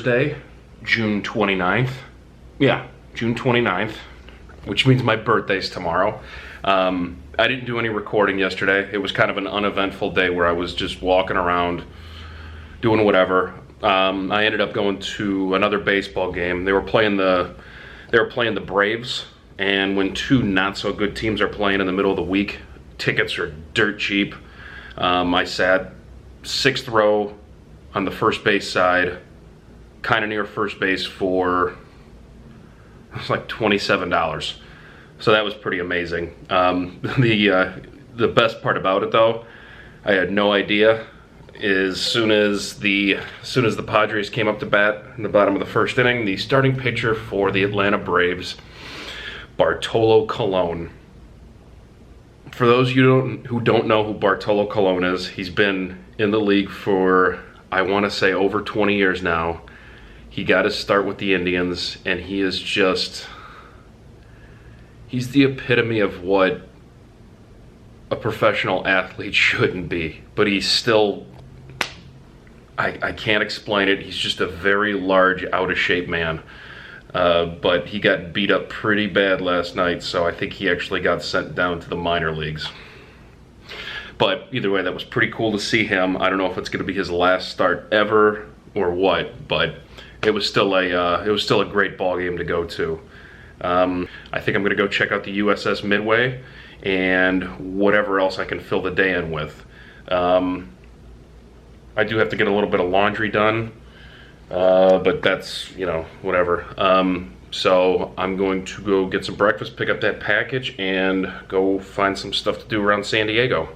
Thursday, June 29th. Yeah, June 29th, which means my birthday's tomorrow. I didn't do any recording yesterday. It was kind of an uneventful day where I was just walking around, doing whatever. I ended up going to another baseball game. They were playing the Braves, and when two not so good teams are playing in the middle of the week, tickets are dirt cheap. I sat 6th row on the first base side, kind of near first base for, it was like $27. So that was pretty amazing. The best part about it though, I had no idea, is as soon as the Padres came up to bat in the bottom of the first inning, the starting pitcher for the Atlanta Braves, Bartolo Colon. For those of you who don't know who Bartolo Colon is, he's been in the league for, I want to say, over 20 years now. He got his start with the Indians, and he is just, he's the epitome of what a professional athlete shouldn't be. But he's still, I can't explain it. He's just a very large, out-of-shape man. But he got beat up pretty bad last night, so I think he actually got sent down to the minor leagues. But either way, that was pretty cool to see him. I don't know if it's going to be his last start ever or what, but it was still a great ball game to go to. I think I'm going to go check out the USS Midway and whatever else I can fill the day in with. I do have to get a little bit of laundry done, but that's, you know, whatever. So I'm going to go get some breakfast, pick up that package, and go find some stuff to do around San Diego.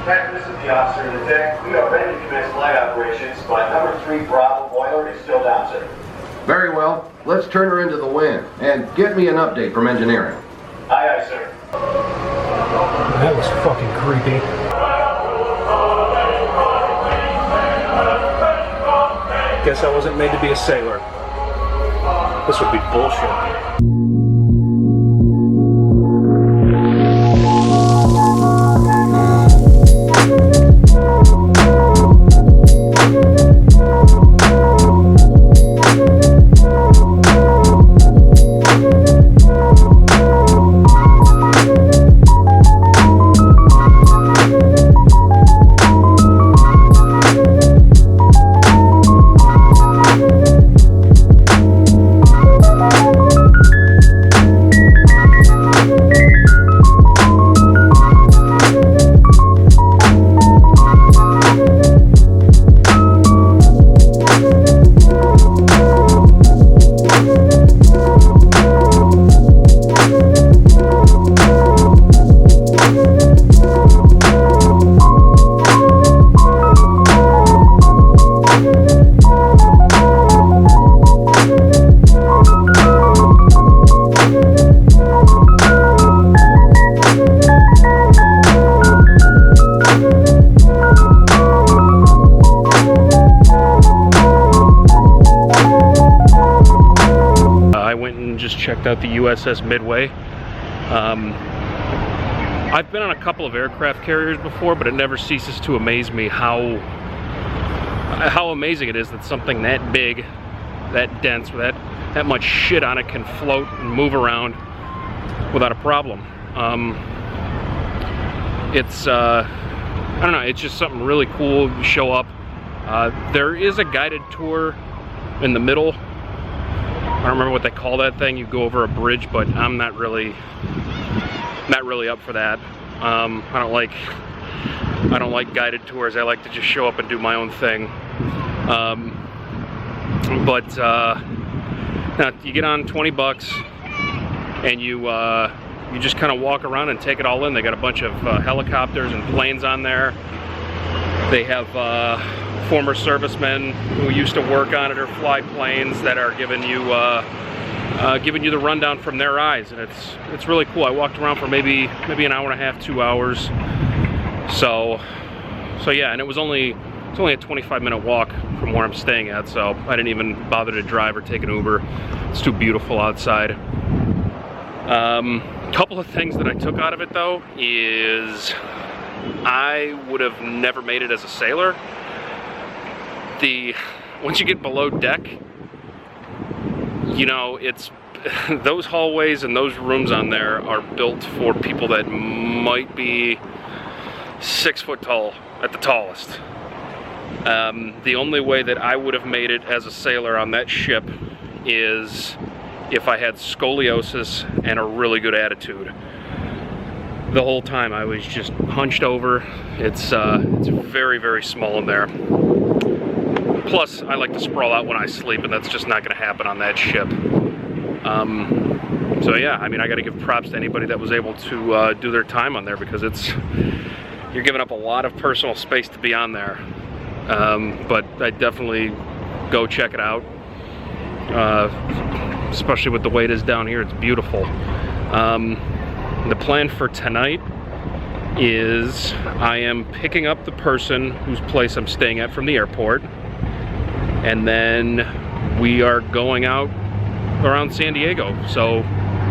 Captain, this is the officer in the deck. We are ready to commence flight operations, but number 3 Bravo boiler is still down, sir. Very well. Let's turn her into the wind. And get me an update from engineering. Aye, aye, sir. That was fucking creepy. Guess I wasn't made to be a sailor. This would be bullshit. checked out the USS Midway. I've been on a couple of aircraft carriers before, but it never ceases to amaze me how amazing it is that something that big, that dense, with that much shit on it can float and move around without a problem. It's I don't know, it's just something really cool. You show up. There is a guided tour in the middle. I don't remember what they call that thing. You go over a bridge, but I'm not really up for that. I don't like guided tours. I like to just show up and do my own thing. Now you get on 20 bucks and you just kind of walk around and take it all in. They got a bunch of helicopters and planes on there. They have former servicemen who used to work on it or fly planes that are giving you the rundown from their eyes, and it's really cool. I walked around for maybe an hour and a half, 2 hours. So yeah, and it's only a 25-minute walk from where I'm staying at, so I didn't even bother to drive or take an Uber. It's too beautiful outside. Couple of things that I took out of it though is I would have never made it as a sailor. Once you get below deck, you know, it's those hallways and those rooms on there are built for people that might be 6 foot tall at the tallest. The only way that I would have made it as a sailor on that ship is if I had scoliosis and a really good attitude. The whole time I was just hunched over. It's very, very small in there. Plus, I like to sprawl out when I sleep, and that's just not going to happen on that ship. So yeah, I mean, I got to give props to anybody that was able to do their time on there, because you're giving up a lot of personal space to be on there. But I definitely go check it out. Especially with the way it is down here, it's beautiful. The plan for tonight is I am picking up the person whose place I'm staying at from the airport, and then we are going out around San Diego. So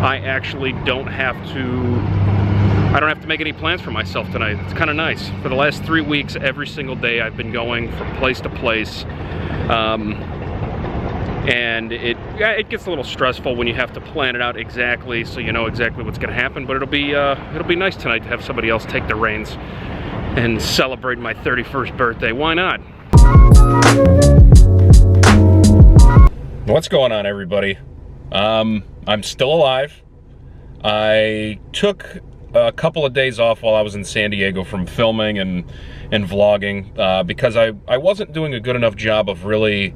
I actually don't have to make any plans for myself tonight. It's kind of nice. For the last 3 weeks, every single day I've been going from place to place. And it gets a little stressful when you have to plan it out exactly, so you know exactly what's going to happen. But it'll be nice tonight to have somebody else take the reins and celebrate my 31st birthday. Why not? What's going on, everybody? I'm still alive. I took a couple of days off while I was in San Diego from filming and vlogging because I wasn't doing a good enough job of really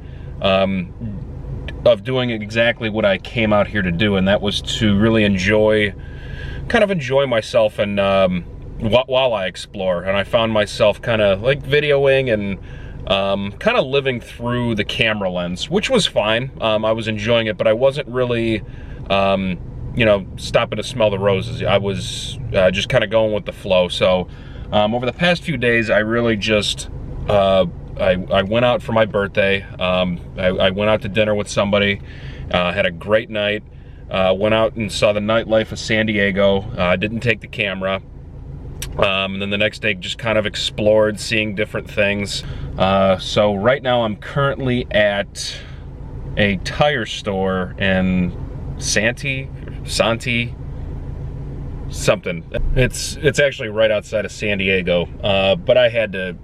of doing exactly what I came out here to do, and that was to really enjoy myself and while I explore. And I found myself kind of like videoing and kind of living through the camera lens, which was fine. I was enjoying it, but I wasn't really you know, stopping to smell the roses. I was just kind of going with the flow. So over the past few days, I really just I went out for my birthday. I went out to dinner with somebody, had a great night, went out and saw the nightlife of San Diego. Didn't take the camera. And then the next day just kind of explored, seeing different things. So right now I'm currently at a tire store in Santi, something. It's actually right outside of San Diego, but I had to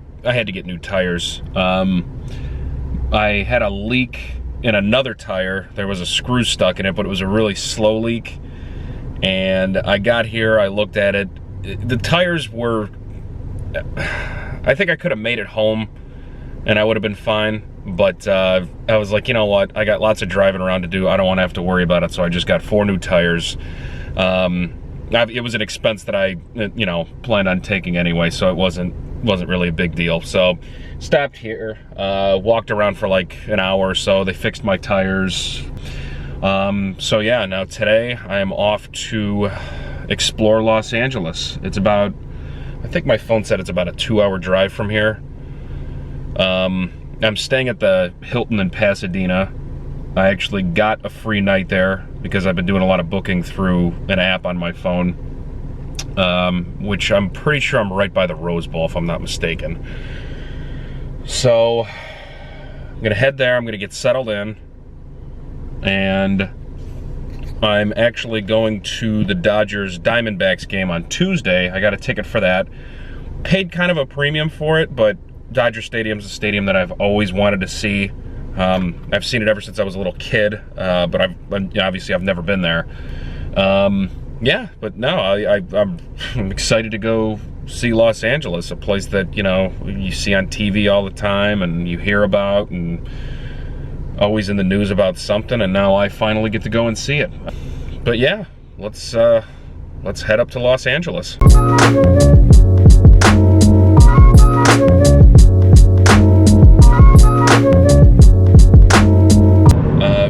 get new tires. I had a leak in another tire. There was a screw stuck in it, but it was a really slow leak. And I got here, I looked at it. The tires were, I think I could have made it home and I would have been fine. But I was like, you know what? I got lots of driving around to do. I don't want to have to worry about it. So I just got 4 new tires. It was an expense that I, you know, planned on taking anyway, so it wasn't really a big deal. So stopped here, walked around for like an hour or so. They fixed my tires. So yeah, now today I am off to explore Los Angeles. It's about, I think my phone said it's about a 2-hour drive from here. I'm staying at the Hilton in Pasadena. I actually got a free night there because I've been doing a lot of booking through an app on my phone, which I'm pretty sure I'm right by the Rose Bowl, if I'm not mistaken. So I'm gonna head there, I'm gonna get settled in, and I'm actually going to the Dodgers Diamondbacks game on Tuesday. I got a ticket for that. Paid kind of a premium for it, but Dodger Stadium's a stadium that I've always wanted to see. I've seen it ever since I was a little kid, but obviously I've never been there. Yeah, but no, I'm excited to go see Los Angeles, a place that, you know, you see on TV all the time and you hear about and always in the news about something, and now I finally get to go and see it. But yeah, let's head up to Los Angeles.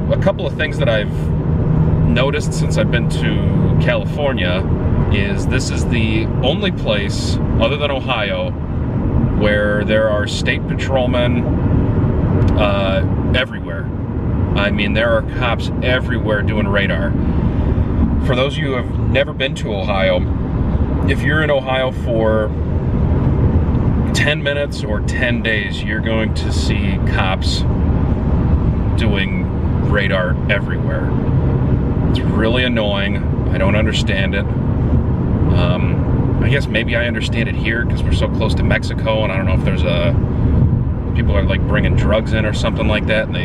A couple of things that I've noticed since I've been to California is this is the only place, other than Ohio, where there are state patrolmen everywhere. I mean, there are cops everywhere doing radar. For those of you who have never been to Ohio, if you're in Ohio for 10 minutes or 10 days, you're going to see cops doing radar everywhere. It's really annoying. I don't understand it. I guess maybe I understand it here because we're so close to Mexico, and I don't know if there's people are like bringing drugs in or something like that, and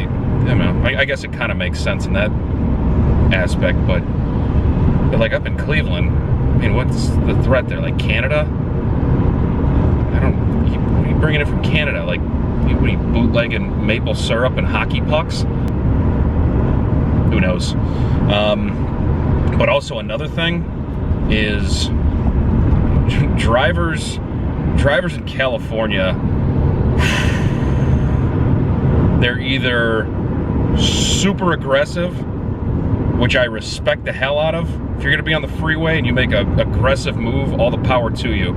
I guess it kind of makes sense in that aspect, but like up in Cleveland, I mean, what's the threat there? Like Canada? What are you bringing it from Canada? Like, what are you bootlegging maple syrup and hockey pucks? Who knows? But also another thing is drivers in California, they're either super aggressive, which I respect the hell out of. If you're gonna be on the freeway and you make an aggressive move, all the power to you.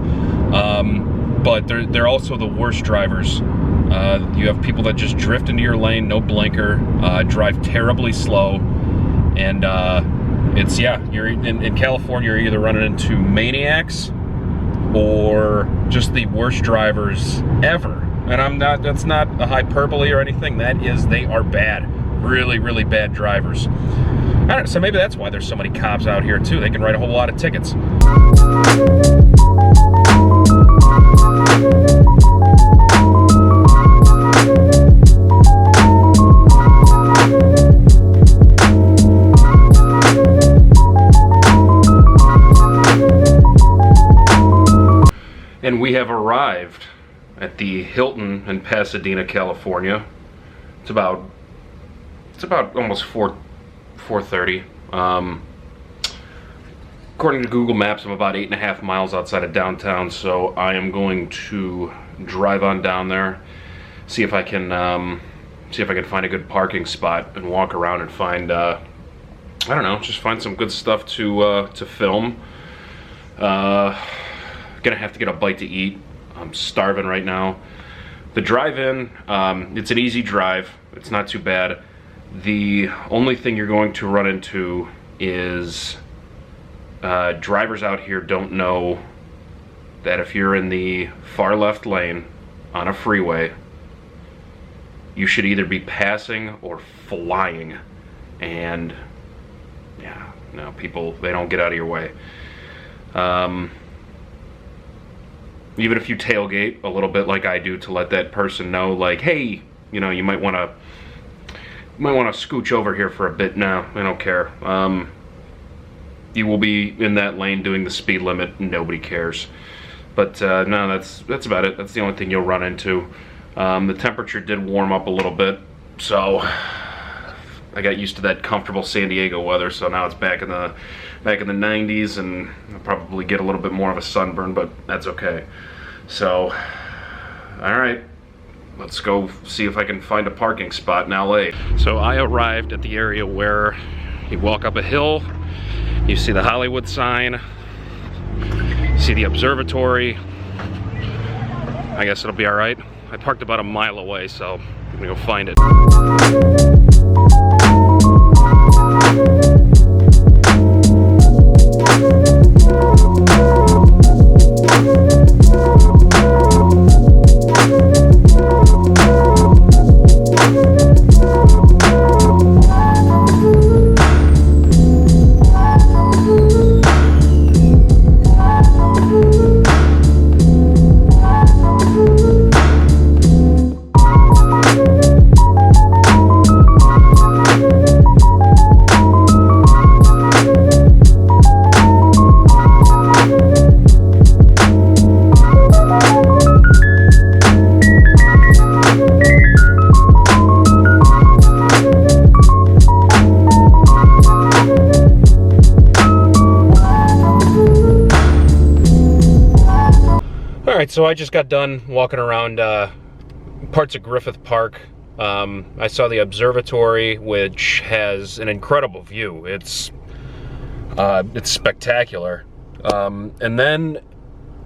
But they're also the worst drivers. You have people that just drift into your lane, no blinker, drive terribly slow, and you're in California, you're either running into maniacs or just the worst drivers ever. And that's not a hyperbole or anything. They are bad, really, really bad drivers. I don't know, so maybe that's why there's so many cops out here too. They can write a whole lot of tickets. And we have arrived at the Hilton in Pasadena, California. It's about almost 4:30. According to Google Maps, I'm about 8.5 miles outside of downtown, so I am going to drive on down there, see if I can find a good parking spot and walk around and find I don't know, just find some good stuff to film. Gonna have to get a bite to eat. I'm starving right now. The drive-in, it's an easy drive. It's not too bad. The only thing you're going to run into is drivers out here don't know that if you're in the far left lane on a freeway, you should either be passing or flying. And yeah, no, people, they don't get out of your way. Even if you tailgate a little bit like I do to let that person know, like, hey, you know, you might want to scooch over here for a bit. No, I don't care. You will be in that lane doing the speed limit. Nobody cares. But no, that's about it. That's the only thing you'll run into. The temperature did warm up a little bit, so I got used to that comfortable San Diego weather. So now it's back in the 90s, and I'll probably get a little bit more of a sunburn, but that's okay. So, all right. Let's go see if I can find a parking spot in LA. So I arrived at the area where you walk up a hill, you see the Hollywood sign, you see the observatory. I guess it'll be all right. I parked about a mile away, so I'm gonna go find it. Alright, so I just got done walking around parts of Griffith Park. I saw the observatory, which has an incredible view. It's spectacular. And then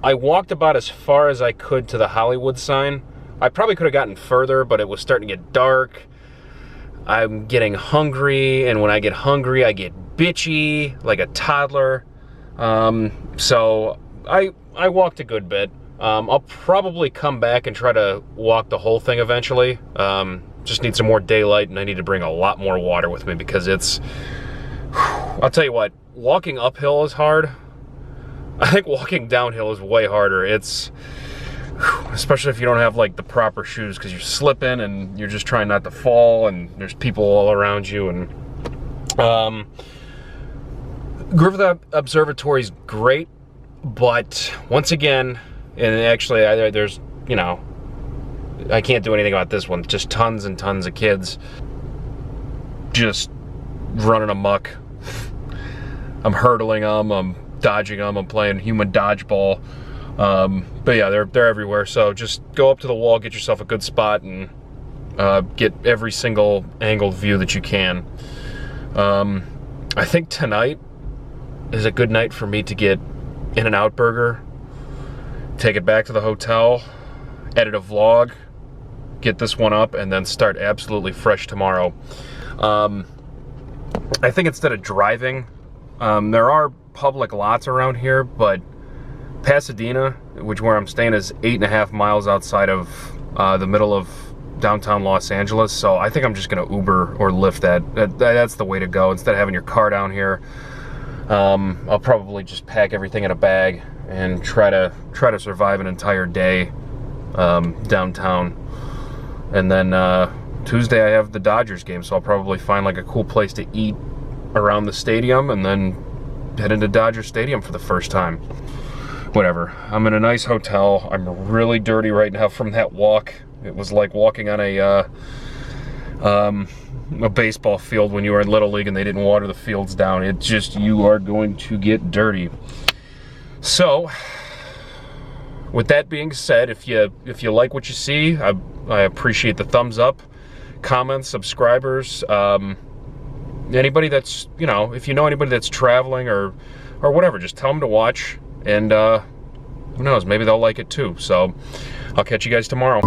I walked about as far as I could to the Hollywood sign. I probably could have gotten further, but it was starting to get dark. I'm getting hungry, and when I get hungry, I get bitchy like a toddler. So I walked a good bit. I'll probably come back and try to walk the whole thing eventually. Just need some more daylight, and I need to bring a lot more water with me because it's... I'll tell you what, walking uphill is hard. I think walking downhill is way harder. It's... especially if you don't have like the proper shoes, because you're slipping and you're just trying not to fall, and there's people all around you. And Griffith Observatory is great, but once again, and actually there's, you know, I can't do anything about this one. Just tons and tons of kids just running amok. I'm hurdling them, I'm dodging them, I'm playing human dodgeball. But yeah, they're everywhere. So just go up to the wall, get yourself a good spot, and get every single angled view that you can. I think tonight is a good night for me to get In-N-Out Burger, take it back to the hotel, edit a vlog, get this one up, and then start absolutely fresh tomorrow. I think instead of driving, there are public lots around here, but Pasadena, which where I'm staying, is 8.5 miles outside of the middle of downtown Los Angeles. So I think I'm just gonna Uber or Lyft that. That's the way to go. Instead of having your car down here, I'll probably just pack everything in a bag and try to survive an entire day downtown. And then Tuesday I have the Dodgers game, so I'll probably find like a cool place to eat around the stadium and then head into Dodger Stadium for the first time. Whatever. I'm in a nice hotel. I'm really dirty right now from that walk. It was like walking on a baseball field when you were in Little League and they didn't water the fields down. It just, you are going to get dirty. So, with that being said, if you like what you see, I appreciate the thumbs up, comments, subscribers. Anybody that's, you know, if you know anybody that's traveling or whatever, just tell them to watch. And who knows, maybe they'll like it too. So I'll catch you guys tomorrow.